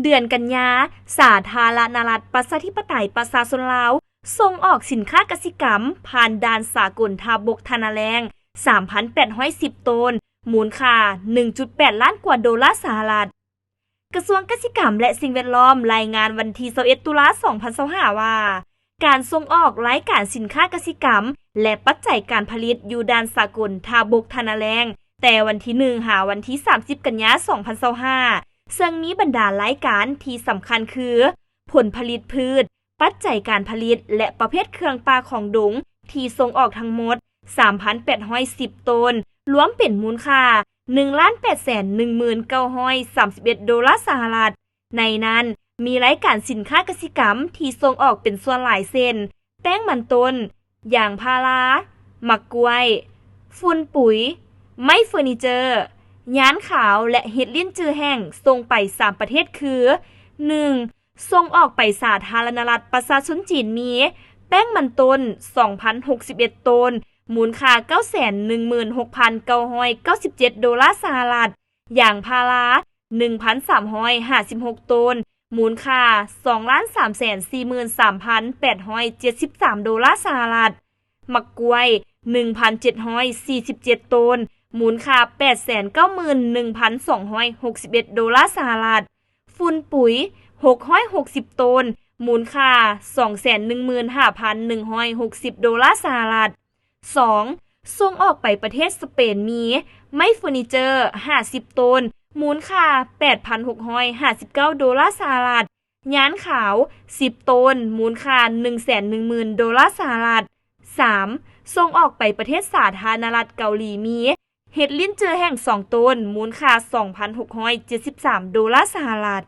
เดือนกันยาสาธารณรัฐประชาธิปไตยประชาชนลาวส่งออกสินค้ากสิกรรมผ่านด่านสากลทางบกทานาแรง 3,810 ตนมูลค่า 1.8 ล้านกว่าดอลลาร์สหรัฐกระทรวงกสิกรรมและสิ่งแวดล้อมรายงานวันที่21ตุลา2025ว่าการส่งออกรายการสินค้ากสิกรรมและปัจจัยการผลิตอยู่ด่านสากลทางบกทานาแรงแต่วันที่1หาวันที่30กันยายน2025ซึ่งมีบรรดารายการที่สำคัญคือผลผลิตพืชปัจจัยการผลิตและประเภทเครื่องปลาของดงที่ส่งออกทั้งหมด 3,810 ตนรวมเป็นมูลค่า 1,819,931 ดอลลาร์สหรัฐในนั้นมีรายการสินค้ากสิกรรมที่ส่งออกเป็นส่วนหลายเส้นแป้งมันต้นยางพาราหมักกล้วยฝุ่นปุ๋ยไม้เฟอร์นิเจอร์ย้านขาวและเห็ดลิ้นจือแห้งส่งไป3ประเทศคือ 1. ส่งออกไปสาธารณรัฐประชาชนจีนมีแป้งมันต้น 2,061 ตนมูลค่า 916,997 ดอลลาร์สหรัฐยางพารา 1,356 ตนมูลค่า 2,343,873 ดอลลาร์สหรัฐมะกล้วย 1,747 ตนมูลค่า 891,261 ดอลลาร์สหรัฐฝุ่นปุ๋ย 660 ตนมูลค่า 215,160 ดอลลาร์สหรัฐ 2. ส่งออกไปประเทศสเปนมีไม้เฟอร์นิเจอร์ 50 ตนมูลค่า 8,659 ดอลลาร์สหรัฐย้านขาว 10 ตนมูลค่า 110,000 ดอลลาร์สหรัฐ 3. ส่งออกไปประเทศสาธารณรัฐเกาหลีมีเห็ดลิ้นจือแห้ง2 ตนมูลค่า 2,673 ดอลลาร์สหรัฐ